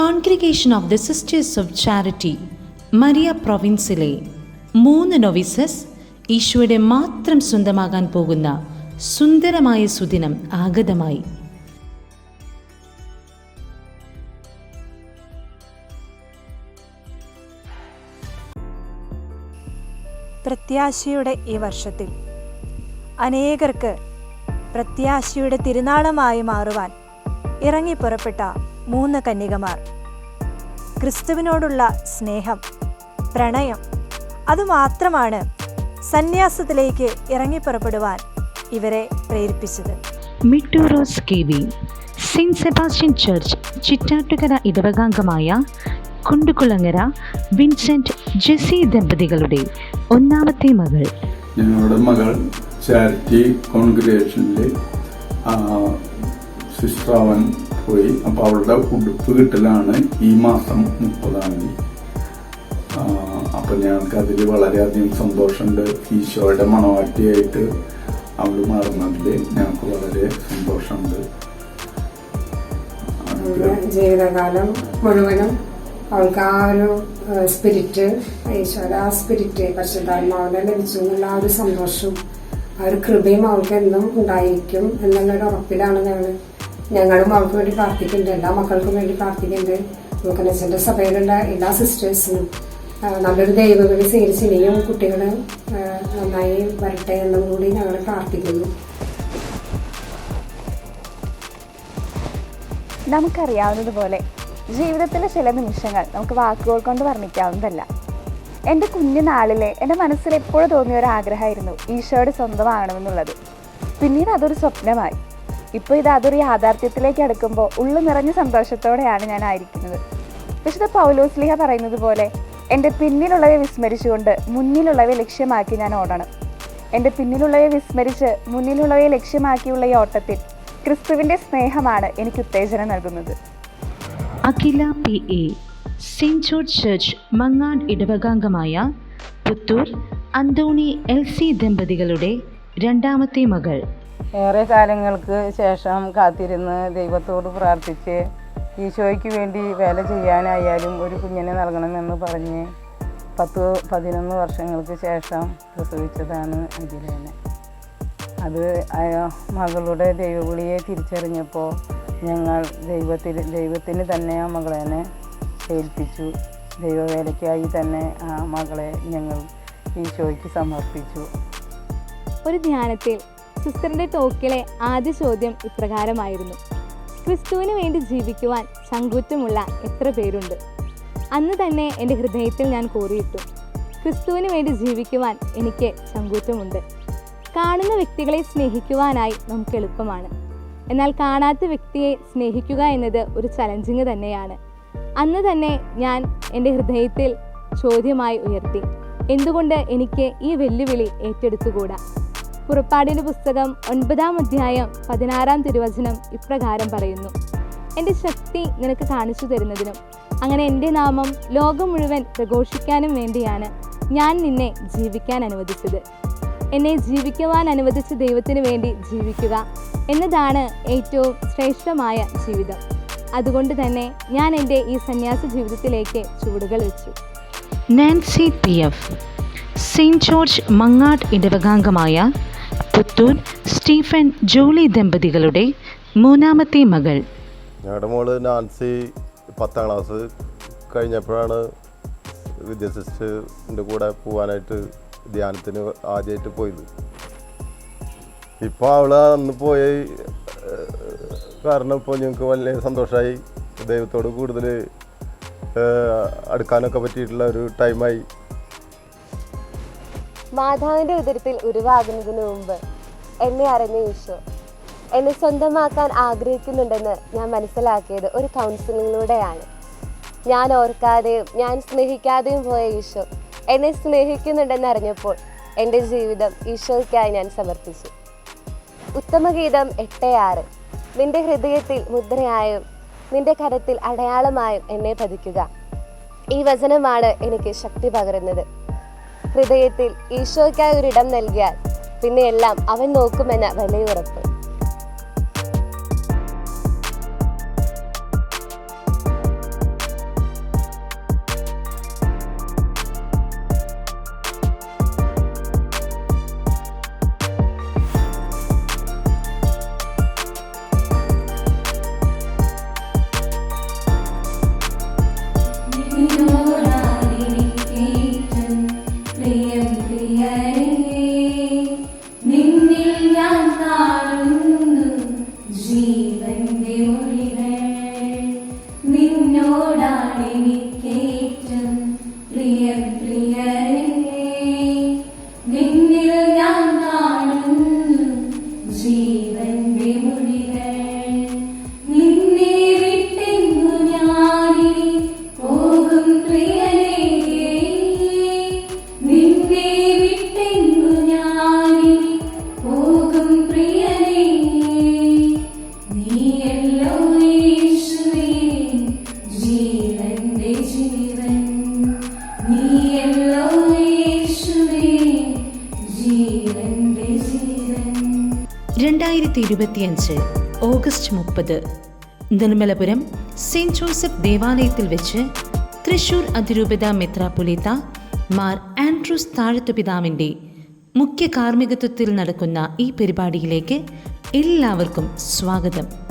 Congregation of the sisters of charity Maria പ്രൊവിൻസിലെ 3 novices ഈശോയുടെ മാത്രം സ്വന്തമാകാൻ പോകുന്ന സുന്ദരമായ സുദിനം ആഗതമായി. പ്രത്യാശയുടെ ഈ വർഷത്തിൽ അനേകർക്ക് പ്രത്യാശയുടെ തിരുനാളമായി മാറുവാൻ ഇറങ്ങിപ്പുറപ്പെട്ട 3 കന്യകമാർ. ക്രിസ്തുവിനോടുള്ള സ്നേഹം, പ്രണയം അതുമാത്രമാണ് സന്യാസത്തിലേക്ക് ഇറങ്ങിപ്പുറപ്പെടുവാൻ ഇവരെ പ്രേരിപ്പിച്ചത്. മിട്ടൂറോസ് KV, saint Sebastian church Chittattukara ഇടവകാംഗമായ കുണ്ടുകുളങ്ങര വിൻസെന്റ് ജെസി ദമ്പതികളുടെ 1ാമത്തെ മകൾ. ഞങ്ങളുടെ മകൾ ചാരിറ്റി കോൺഗ്രിഗേഷനിൽ സിസ്റ്ററാവാൻ പോയി. അപ്പോൾ അവളുടെ ഉടുപ്പ് കിട്ടലാണ് ഈ മാസം 30-ാം തീയതി. അപ്പം ഞങ്ങൾക്ക് അതിൽ വളരെയധികം സന്തോഷമുണ്ട്. ഈശോയുടെ മണവാട്ടിയായിട്ട് അവൾ മാറുന്നതിൽ ഞങ്ങൾക്ക് വളരെ സന്തോഷമുണ്ട്. ജീവിതകാലം മുഴുവനും അവൾക്ക് ആ ഒരു സ്പിരിറ്റ്, ഈശോയുടെ ആ സ്പിരിറ്റ് പരിശുദ്ധാത്മാവിനെ ലഭിച്ചു എന്നുള്ള ആ ഒരു സന്തോഷവും ആ ഒരു കൃപയും അവൾക്ക് എന്നും ഉണ്ടായിരിക്കും എന്നുള്ളൊരു ഉറപ്പിലാണ് ഞങ്ങളും അവൾക്ക് വേണ്ടി പ്രാർത്ഥിക്കുന്നുണ്ട്. എല്ലാ മക്കൾക്കും വേണ്ടി പ്രാർത്ഥിക്കുന്നുണ്ട്. നമുക്കെന്നുവെച്ചാൽ സഭയിലുള്ള എല്ലാ സിസ്റ്റേഴ്സിനും നല്ലൊരു ദൈവവിളി സ്വീകരിച്ച് ഇനിയും കുട്ടികൾ നന്നായി വരട്ടെ എന്നും കൂടി ഞങ്ങൾ പ്രാർത്ഥിക്കുന്നു. നമുക്കറിയാവുന്നതുപോലെ ജീവിതത്തിലെ ചില നിമിഷങ്ങൾ നമുക്ക് വാക്കുകൾ കൊണ്ട് വർണ്ണിക്കാവുന്നതല്ല. എൻ്റെ കുഞ്ഞുനാളിലെ എൻ്റെ മനസ്സിൽ എപ്പോഴും തോന്നിയ ഒരു ആഗ്രഹമായിരുന്നു ഈശോയുടെ സ്വന്തമാകണമെന്നുള്ളത്. പിന്നീട് അതൊരു സ്വപ്നമായി. ഇപ്പോൾ അതൊരു യാഥാർത്ഥ്യത്തിലേക്ക് അടുക്കുമ്പോൾ ഉള്ളു നിറഞ്ഞ സന്തോഷത്തോടെയാണ് ഞാൻ ആയിരിക്കുന്നത്. വിശുദ്ധ പൗലോസ്ലീഹ പറയുന്നത് പോലെ എൻ്റെ പിന്നിലുള്ളവയെ വിസ്മരിച്ചുകൊണ്ട് മുന്നിലുള്ളവയെ ലക്ഷ്യമാക്കി ഞാൻ ഓടണം. എൻ്റെ പിന്നിലുള്ളവയെ വിസ്മരിച്ച് മുന്നിലുള്ളവയെ ലക്ഷ്യമാക്കിയുള്ള ഈ ഓട്ടത്തിൽ ക്രിസ്തുവിൻ്റെ സ്നേഹമാണ് എനിക്ക് ഉത്തേജനം നൽകുന്നത്. Akhila PA, saint George church Mangad ഇടവകാംഗമായ പുത്തൂർ അന്തോണി LC ദമ്പതികളുടെ 2ാമത്തെ മകൾ. ഏറെ കാലങ്ങൾക്ക് ശേഷം കാത്തിരുന്ന് ദൈവത്തോട് പ്രാർത്ഥിച്ച് ഈശോയ്ക്ക് വേണ്ടി വേല ചെയ്യാനായാലും ഒരു കുഞ്ഞിനെ നൽകണമെന്ന് പറഞ്ഞ് 10-11 വർഷങ്ങൾക്ക് ശേഷം പ്രസവിച്ചതാണ് അഖിലേനെ. അത് മകളുടെ ദൈവവിളിയെ തിരിച്ചറിഞ്ഞപ്പോൾ ഞങ്ങൾ ദൈവത്തിന് തന്നെ ആ മകളെ ഏൽപ്പിച്ചു. ദൈവവേലയ്ക്കായി തന്നെ ആ മകളെ ഞങ്ങൾ ഈശോയ്ക്ക് സമർപ്പിച്ചു. ഒരു ധ്യാനത്തിൽ സിസ്റ്ററിൻ്റെ ടോക്കിലെ ആദ്യ ചോദ്യം ഇപ്രകാരമായിരുന്നു: ക്രിസ്തുവിന് വേണ്ടി ജീവിക്കുവാൻ ചങ്കൂറ്റമുള്ള എത്ര പേരുണ്ട്? അന്ന് തന്നെ എൻ്റെ ഹൃദയത്തിൽ ഞാൻ കോറിയിട്ടു, ക്രിസ്തുവിന് വേണ്ടി ജീവിക്കുവാൻ എനിക്ക് ചങ്കൂറ്റമുണ്ട്. കാണുന്ന വ്യക്തികളെ സ്നേഹിക്കുവാനായി നമുക്ക് എളുപ്പമാണ്. എന്നാൽ കാണാത്ത വ്യക്തിയെ സ്നേഹിക്കുക എന്നത് ഒരു ചലഞ്ചിങ് തന്നെയാണ്. അന്ന് തന്നെ ഞാൻ എൻ്റെ ഹൃദയത്തിൽ ചോദ്യമായി ഉയർത്തി, എന്തുകൊണ്ട് എനിക്ക് ഈ വെല്ലുവിളി ഏറ്റെടുത്തുകൂടാ? പുറപ്പാടിൻ്റെ പുസ്തകം 9-ാം അധ്യായം 16-ാം തിരുവചനം ഇപ്രകാരം പറയുന്നു: എൻ്റെ ശക്തി നിനക്ക് കാണിച്ചു തരുന്നതിനും അങ്ങനെ എൻ്റെ നാമം ലോകം മുഴുവൻ പ്രഘോഷിക്കാനും വേണ്ടിയാണ് ഞാൻ നിന്നെ ജീവിക്കാൻ അനുവദിച്ചത്. എന്നെ ജീവിക്കുവാൻ അനുവദിച്ച ദൈവത്തിന് വേണ്ടി ജീവിക്കുക എന്നതാണ് ഏറ്റവും ശ്രേഷ്ഠമായ ജീവിതം. അതുകൊണ്ട് തന്നെ ഞാൻ എൻ്റെ ഈ സന്യാസ ജീവിതത്തിലേക്ക് ചുവടുകൾ വെച്ചു. Nancy PF, saint George Mangad ഇടവകാംഗമായ പുത്തൂർ സ്റ്റീഫൻ ജോളി ദമ്പതികളുടെ 3ാമത്തെ മകൾ. ഞങ്ങളുടെ മോള് നാൻസി 10ാം ക്ലാസ് കഴിഞ്ഞപ്പോഴാണ് വിദ്യാസിസ്റ്ററിൻ്റെ കൂടെ പോകാനായിട്ട് ധ്യാനത്തിന് ആദ്യമായിട്ട് പോയത്. ഇപ്പോൾ അവൾ അന്ന് പോയി കാരണം ഇപ്പോൾ ഞങ്ങൾക്ക് വലിയ സന്തോഷമായി. ദൈവത്തോട് കൂടുതൽ അടുക്കാനൊക്കെ പറ്റിയിട്ടുള്ള ഒരു ടൈമായി. മാതാവിൻ്റെ ഉദരത്തിൽ ഉരുവാകുന്നതിന് മുമ്പ് എന്നെ അറിഞ്ഞ ഈശോ എന്നെ സ്വന്തമാക്കാൻ ആഗ്രഹിക്കുന്നുണ്ടെന്ന് ഞാൻ മനസ്സിലാക്കിയത് ഒരു കൗൺസിലിങ്ങിലൂടെയാണ്. ഞാൻ ഓർക്കാതെയും ഞാൻ സ്നേഹിക്കാതെയും പോയ ഈശോ എന്നെ സ്നേഹിക്കുന്നുണ്ടെന്ന് അറിഞ്ഞപ്പോൾ എൻ്റെ ജീവിതം ഈശോയ്ക്കായി ഞാൻ സമർപ്പിച്ചു. ഉത്തമഗീതം 8:6, നിന്റെ ഹൃദയത്തിൽ മുദ്രയായും നിന്റെ കരത്തിൽ അടയാളമായും എന്നെ പതിക്കുക. ഈ വചനമാണ് എനിക്ക് ശക്തി പകരുന്നത്. ഹൃദയത്തിൽ ഈശോയ്ക്കായി ഒരിടം നൽകിയാൽ പിന്നെ എല്ലാം അവൻ നോക്കുമെന്ന വലിയ ഉറപ്പ്. 2025 ഓഗസ്റ്റ് 30 നിർമ്മലപുരം സെന്റ് ജോസഫ് ദേവാലയത്തിൽ വെച്ച് തൃശൂർ അതിരൂപത മെത്രാപ്പൊലീത്ത മാർ ആൻഡ്രൂസ് താഴത്തുപിതാവിൻ്റെ മുഖ്യ കാർമ്മികത്വത്തിൽ നടക്കുന്ന ഈ പരിപാടിയിലേക്ക് എല്ലാവർക്കും സ്വാഗതം.